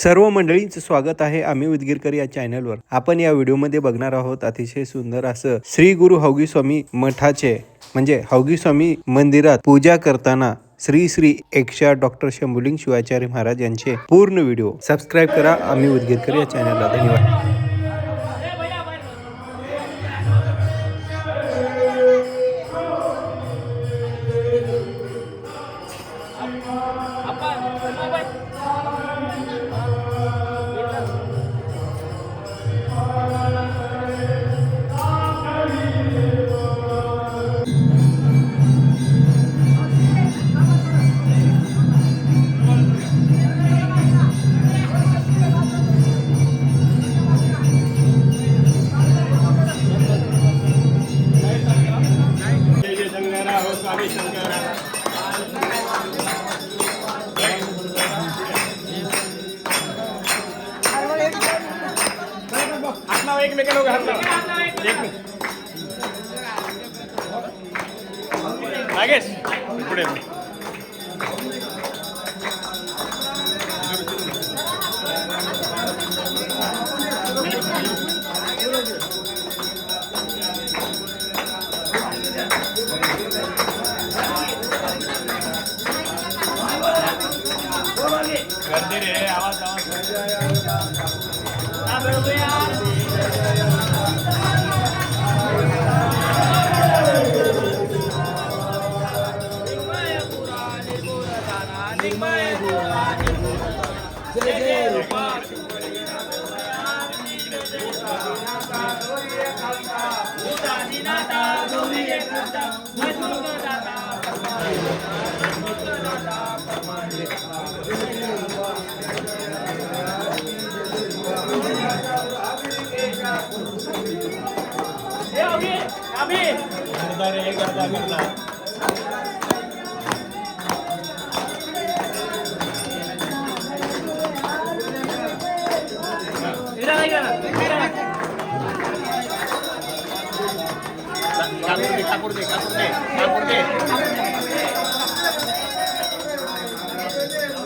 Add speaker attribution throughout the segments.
Speaker 1: सर्व मंडळींचं स्वागत आहे आम्ही उदगीरकर या चॅनलवर. आपण या व्हिडिओमध्ये बघणार आहोत अतिशय सुंदर असं श्री गुरु हौगी स्वामी मठाचे म्हणजे हौगी स्वामी मंदिरात पूजा करताना श्री श्री 108 डॉक्टर शंभुलिंग शिवाचार्य महाराज यांचे पूर्ण व्हिडिओ. सबस्क्राईब करा आम्ही उदगीरकर या चॅनलला. धन्यवाद.
Speaker 2: एकमेकांना हात लावा. नागेश पुढे गर्दी रे. आवाज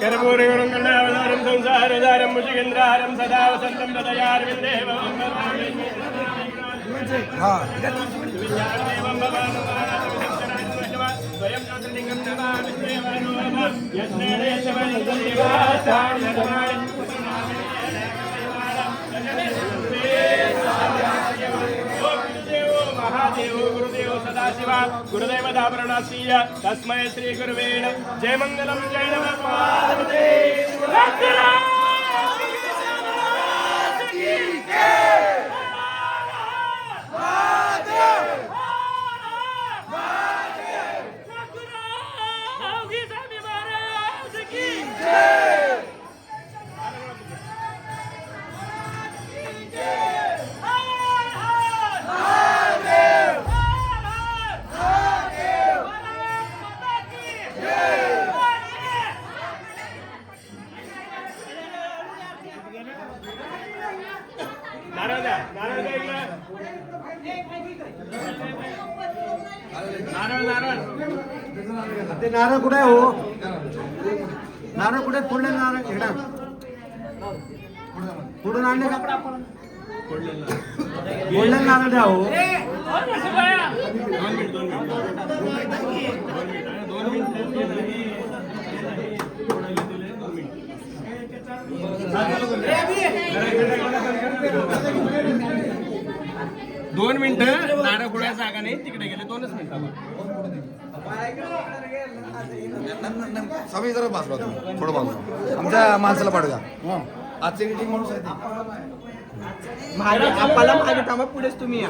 Speaker 2: कर्पूरगुरुं गणावतारं संसारधारं मुषिकेन्द्रारं सदा वसन्तं हृदयारविन्देव स्वयं ज्योतिर्लिङ्गं नमामि महादेव गुरुदेव सदाशिवा गुरुदेव दाभरणासीय तस्मै श्री गुरुवे जय मंगलम जय नमः.
Speaker 3: ते नारळ कुठे आहे हो? नारळ कुठे फोडले? नारळ घेणार फोडून आणले का? फोडले नारळ द्या हो.
Speaker 2: दोन मिनिटं नारळ फोडायला जागा नाही तिकडे गेले 2च मिनिटं.
Speaker 3: सगळी जरा बाजूला थोडं बाजूला आमच्या माणसाला पाठवूया. आजची मीटिंग माणूस आहे
Speaker 4: मागे थांबा पुढेच तुम्ही या.